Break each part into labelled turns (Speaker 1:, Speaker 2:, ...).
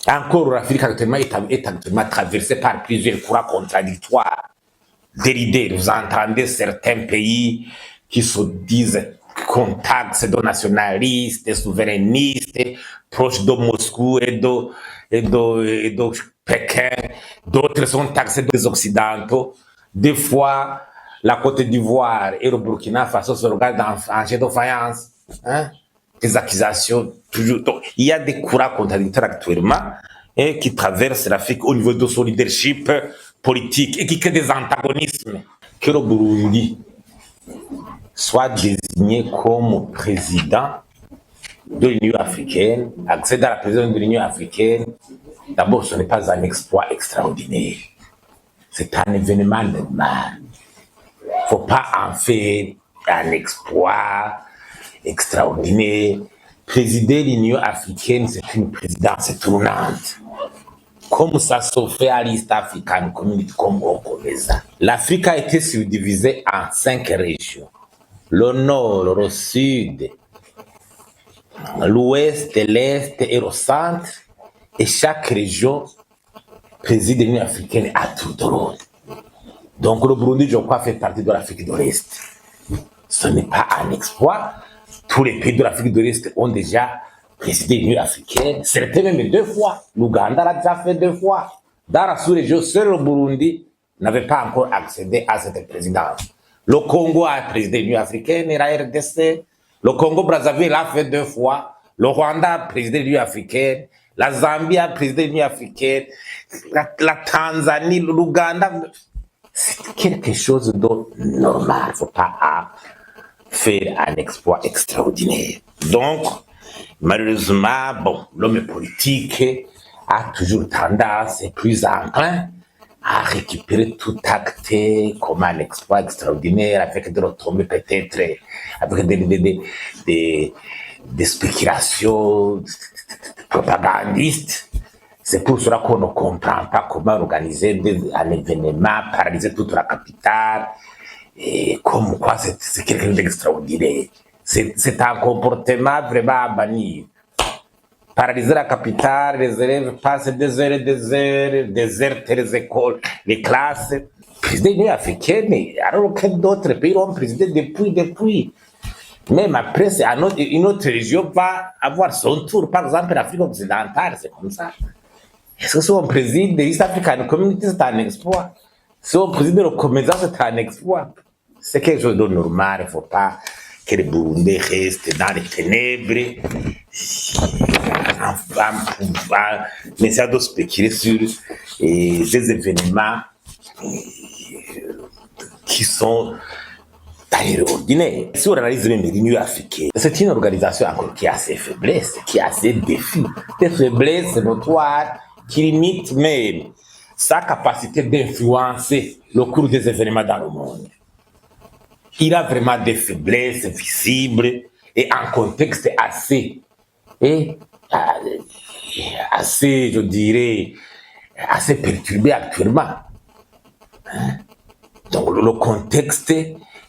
Speaker 1: Encore, l'Afrique actuellement est actuellement traversée par plusieurs courants contradictoires des leaders. Vous entendez certains pays qui se disent contacts de nationalistes, souverainistes, proches de Moscou et de Pékin. D'autres sont taxés des Occidentaux. Des fois, la Côte d'Ivoire et le Burkina Faso se regardent en jet de faïence. Hein? Des accusations toujours. Donc, il y a des courants contradictoires actuellement qui traversent l'Afrique au niveau de son leadership politique et qui créent des antagonismes. Que le Burundi soit désigné comme président de l'Union africaine, accéder à la présidence de l'Union africaine, d'abord, ce n'est pas un exploit extraordinaire. C'est un événement normal. Il ne faut pas en faire un exploit extraordinaire. Présider l'Union africaine, c'est une présidence tournante. Comme ça se fait à l'East African Community, comme on connaît ça. L'Afrique a été subdivisée en 5 régions. Le nord, le sud, l'ouest, l'est et le centre. Et chaque région préside l'Union africaine à tour de rôle. Donc le Burundi, je crois, fait partie de l'Afrique de l'Est. Ce n'est pas un exploit. Tous les pays de l'Afrique de l'Est ont déjà présidé l'Union africaine, certains même 2 fois. L'Ouganda l'a déjà fait 2 fois. Dans la sous-région, seul le Burundi n'avait pas encore accédé à cette présidence. Le Congo a présidé l'Union africaine et la RDC. Le Congo-Brazzaville l'a fait 2 fois. Le Rwanda a présidé l'Union africaine. La Zambie a présidé l'Union africaine. La Tanzanie, l'Ouganda. C'est quelque chose de normal. Il ne faut pas faire un exploit extraordinaire. Donc, malheureusement, l'homme politique a toujours tendance et plus enclin à récupérer tout acte comme un exploit extraordinaire avec des retombées peut-être, avec des spéculations propagandistes. C'est pour cela qu'on ne comprend pas comment organiser un événement, paralyser toute la capitale, et comme quoi c'est quelque chose d'extraordinaire. C'est un comportement vraiment à bannir. Paralyser la capitale, les élèves passent des heures et des heures, désertent les écoles, les classes. Président de l'Union africaine, alors que d'autres pays l'ont présidé depuis. Même après, une autre région va avoir son tour. Par exemple, l'Afrique occidentale, c'est comme ça. Est-ce que si on préside l'East African Community, c'est un exploit? Si on préside le Comesa, c'est un exploit. C'est quelque chose de normal. Il ne faut pas que les Burundais restent dans les ténèbres. Mais ça doit spéculer sur des événements qui sont d'ailleurs ordinaires. Si on analyse même l'Union africaine, c'est une organisation encore qui a ses faiblesses, qui a ses défis, des faiblesses notoires qui limitent même sa capacité d'influencer le cours des événements dans le monde. Il a vraiment des faiblesses visibles et un contexte assez, je dirais, assez perturbé actuellement. Donc le contexte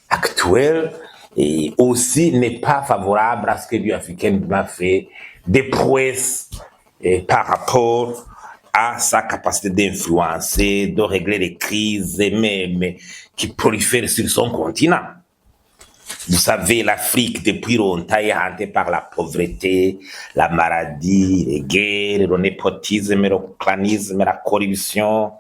Speaker 1: actuel aussi n'est pas favorable à ce que l'Union africaine a fait des prouesses par rapport à sa capacité d'influencer, de régler les crises et même qui prolifèrent sur son continent. Vous savez, l'Afrique, depuis longtemps, est hantée par la pauvreté, la maladie, les guerres, le népotisme, le clanisme, la corruption,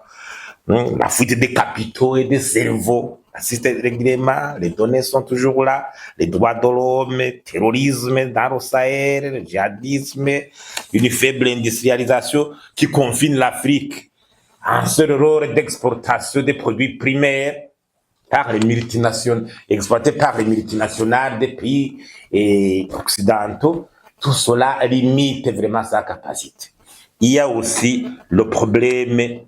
Speaker 1: la fuite des capitaux et des cerveaux. Assistez régulièrement, les données sont toujours là, les droits de l'homme, le terrorisme dans le Sahel, le djihadisme, une faible industrialisation qui confine l'Afrique à un seul rôle d'exportation des produits primaires par les multinationales, exploités par les multinationales des pays occidentaux. Tout cela limite vraiment sa capacité. Il y a aussi le problème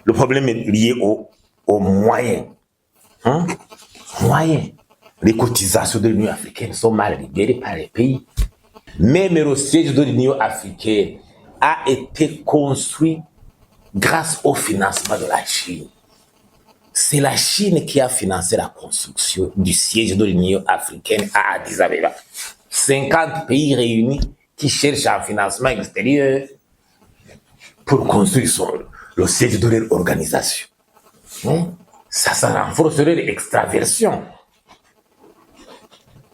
Speaker 1: le problème est lié aux moyens. Moyens. Les cotisations de l'Union africaine sont mal libérées par les pays. Même le siège de l'Union africaine a été construit grâce au financement de la Chine. C'est la Chine qui a financé la construction du siège de l'Union africaine à Addis Abeba. 50 pays réunis qui cherchent un financement extérieur pour construire le siège de leur organisation. Ça renforcerait l'extraversion.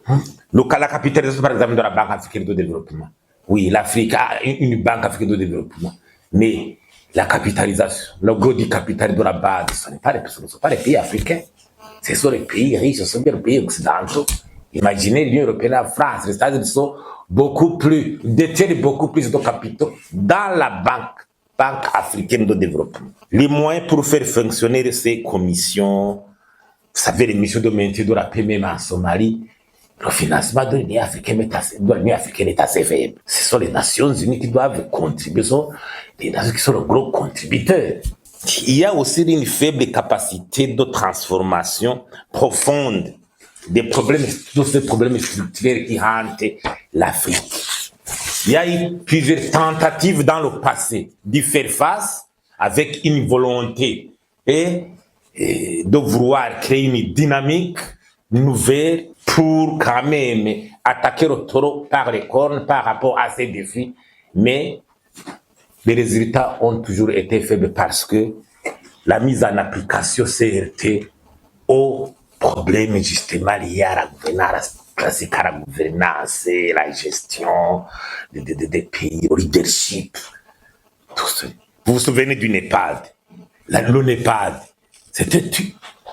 Speaker 1: La capitalisation, par exemple, de la Banque africaine de développement. Oui, l'Afrique a une banque africaine de développement. Mais la capitalisation, le gros du capital de la base, ce ne sont pas les pays africains. Ce sont les pays riches, ce sont bien les pays occidentaux. Imaginez l'Union européenne, la France, les États-Unis sont détiennent beaucoup plus de capitaux dans la Banque africaine de développement. Les moyens pour faire fonctionner ces commissions, vous savez, les missions de maintien de la paix même en Somalie, le financement de l'Union africaine est assez faible. Ce sont les Nations Unies qui doivent contribuer, ce sont les nations qui sont le gros contributeur. Il y a aussi une faible capacité de transformation profonde de ces problèmes structurels qui hantent l'Afrique. Il y a eu plusieurs tentatives dans le passé d'y faire face avec une volonté de vouloir créer une dynamique nouvelle pour quand même attaquer le taureau par les cornes par rapport à ces défis. Mais les résultats ont toujours été faibles parce que la mise en application s'est heurtée aux problèmes justement liés à la gouvernance classique, à la gouvernance, la gestion des pays, au leadership. Tout ça. Vous vous souvenez du Népal? Le Népal, c'était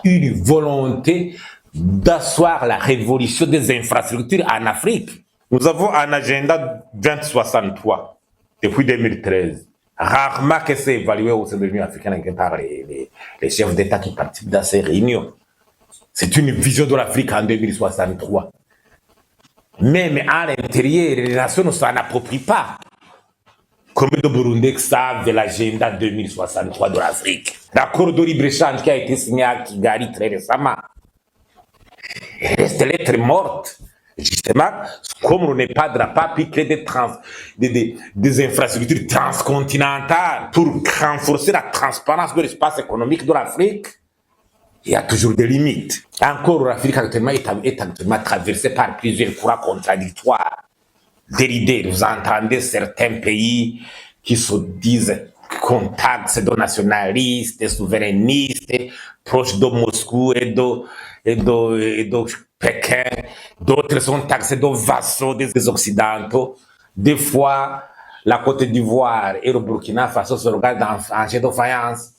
Speaker 1: une volonté d'asseoir la révolution des infrastructures en Afrique. Nous avons un agenda 2063 depuis 2013. Rarement que c'est évalué au sein de l'Union africaine par les chefs d'État qui participent dans ces réunions. C'est une vision de l'Afrique en 2063. Même à l'intérieur, les nations ne s'en approprient pas. Combien de Burundais savent l'agenda 2063 de l'Afrique? L'accord de libre-échange qui a été signé à Kigali très récemment reste lettre morte. Justement, comme on n'est pas de la pas pu créer des infrastructures transcontinentales pour renforcer la transparence de l'espace économique de l'Afrique, il y a toujours des limites. Encore, l'Afrique actuellement est actuellement traversée par plusieurs courants contradictoires. Dérider, vous entendez certains pays qui se disent contacts de nationalistes, de souverainistes, proches de Moscou et de Pékin. D'autres sont taxés de vassaux des Occidentaux. Des fois, la Côte d'Ivoire et le Burkina Faso se regardent en jet de faïence.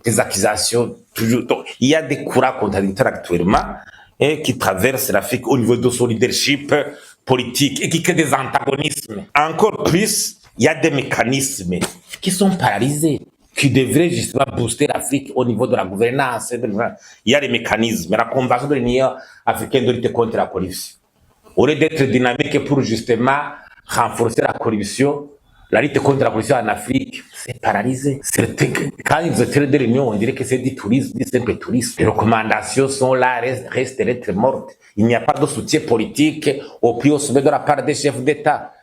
Speaker 1: Des accusations toujours. Donc, il y a des courants contradictoires actuellement qui traversent l'Afrique au niveau de son leadership politique et qui créent des antagonismes. Encore plus, il y a des mécanismes qui sont paralysés, qui devraient justement booster l'Afrique au niveau de la gouvernance. Il y a des mécanismes. La Convention de l'Union africaine de lutte contre la corruption, au lieu d'être dynamique pour justement renforcer la corruption, la lutte contre la corruption en Afrique, c'est paralysé. Quand ils étaient de l'Union, on dirait que c'est du tourisme, du simple tourisme. Les recommandations sont là, restent lettres mortes. Il n'y a pas de soutien politique au plus haut sommet de la part des chefs d'État.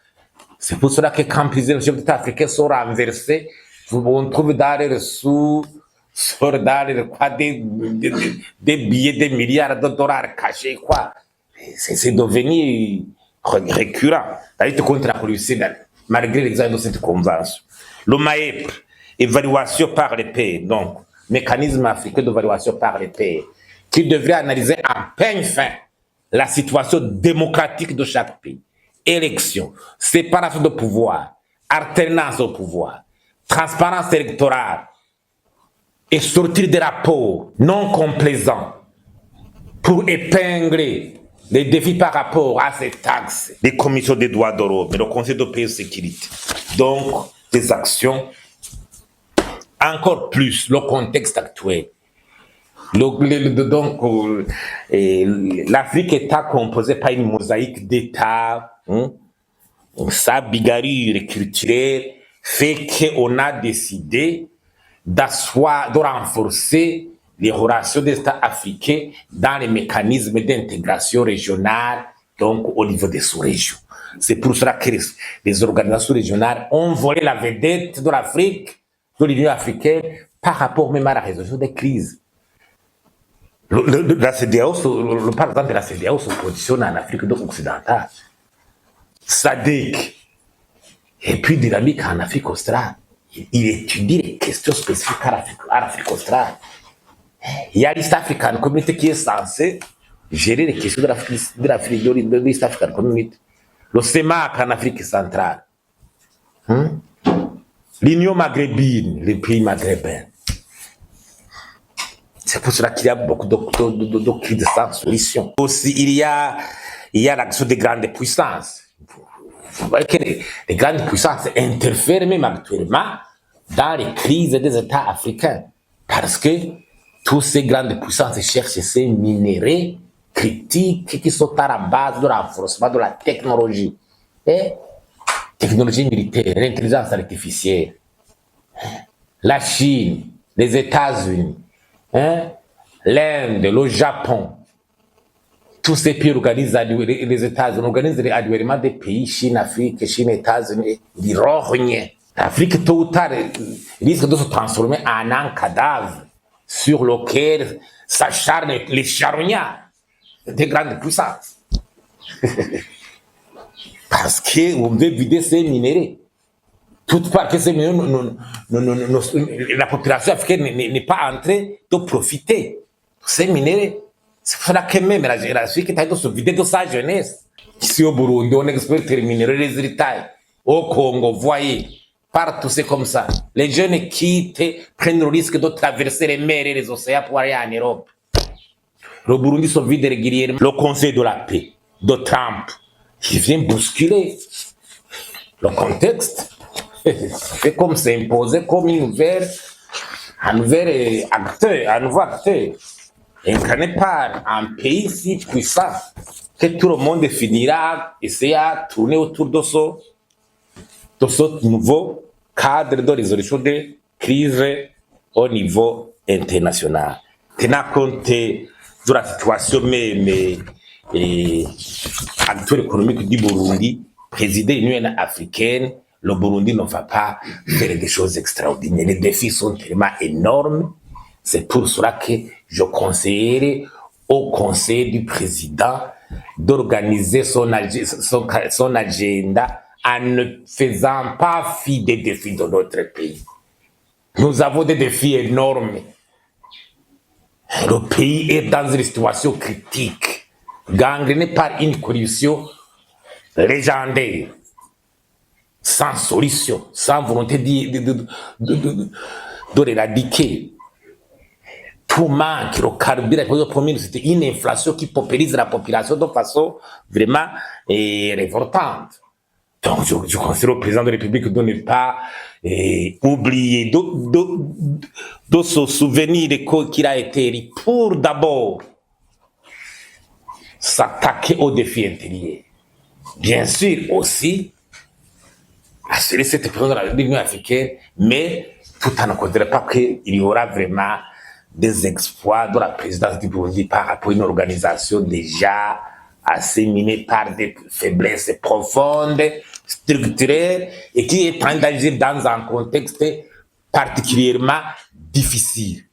Speaker 1: C'est pour cela que quand plusieurs chefs d'État africains sont renversés, on trouve dans les sous, des billets de milliards de dollars cachés, quoi. C'est devenu récurrent. La lutte contre la corruption, malgré l'examen de cette convention. Le MAEP, évaluation par les pays, donc, mécanisme africain d'évaluation par les pays, qui devrait analyser en peigne fin la situation démocratique de chaque pays. Élection, séparation de pouvoir, alternance au pouvoir, transparence électorale et sortir des rapports non complaisants pour épingler les défis par rapport à ces taxes, les commissions des droits de l'homme et le Conseil de paix et de sécurité. Donc, des actions, encore plus le contexte actuel. L'Afrique est composée par une mosaïque d'États. Sa bigarure culturelle fait qu'on a décidé de renforcer les relations des États africains dans les mécanismes d'intégration régionale, donc au niveau des sous-régions. C'est pour cela que les organisations régionales ont volé la vedette de l'Afrique, de l'Union africaine, par rapport même à la résolution des crises. Le président de la CEDEAO se positionne en Afrique occidentale. SADC, et puis dynamique en Afrique australe. Il étudie les questions spécifiques à l'Afrique australe. Il y a l'East African Community qui est censé gérer les questions de l'East African Community. Le CEMAC en Afrique centrale. L'Union maghrébine, les pays maghrébins. C'est pour cela qu'il y a beaucoup de crises sans solution. Aussi, il y a l'action des grandes puissances. Vous voyez que les grandes puissances interfèrent même actuellement dans les crises des États africains. Parce que toutes ces grandes puissances cherchent ces minéraux critiques qui sont à la base de renforcement de la technologie. Et technologie militaire, l'intelligence artificielle. La Chine, les États-Unis, l'Inde, le Japon, tous ces pays organisent les États-Unis, organisent annuellement des pays, Chine, Afrique, Chine, États-Unis, ils n'iront rien. L'Afrique, tôt ou tard, risque de se transformer en un cadavre sur lequel s'acharnent les charognards des grandes puissances. Parce qu'on veut vider ces minéraux. Toute part que ces minéraux, la population africaine n'est pas en train de profiter de ces minéraux. C'est pour cela que même l'Afrique est en train de se vider de sa jeunesse. Ici au Burundi, on exploite les minéraux, les résultats. Au Congo, voyez, partout c'est comme ça. Les jeunes quittent, prennent le risque de traverser les mers et les océans pour aller en Europe. Le Burundi se vide régulièrement. Le Conseil de la paix de Trump, qui vient bousculer le contexte. C'est comme s'imposer comme un nouvel acteur, incarné par un pays si puissant que tout le monde finira essayer à tourner autour de ce nouveau cadre de résolution des crises au niveau international. Tenant compte de la situation même actuelle économique du Burundi, présider l'Union africaine, le Burundi ne va pas faire des choses extraordinaires. Les défis sont tellement énormes. C'est pour cela que je conseillerais au conseil du président d'organiser son agenda en ne faisant pas fi des défis de notre pays. Nous avons des défis énormes. Le pays est dans une situation critique, gangréné par une corruption légendaire, sans solution, sans volonté de l'éradiquer. Tout manque, le carburant, c'était une inflation qui paupérise la population de façon vraiment révoltante. Donc, je conseille au président de la République de ne pas oublier, de se souvenir qu'il a été élu pour d'abord s'attaquer aux défis intérieurs. Bien sûr aussi, assurer cette présence de l'Union africaine, mais tout en ne considérant pas qu'il y aura vraiment des exploits de la présidence du Burundi par rapport à une organisation déjà assez minée par des faiblesses profondes, structurelles, et qui est en train d'agir dans un contexte particulièrement difficile.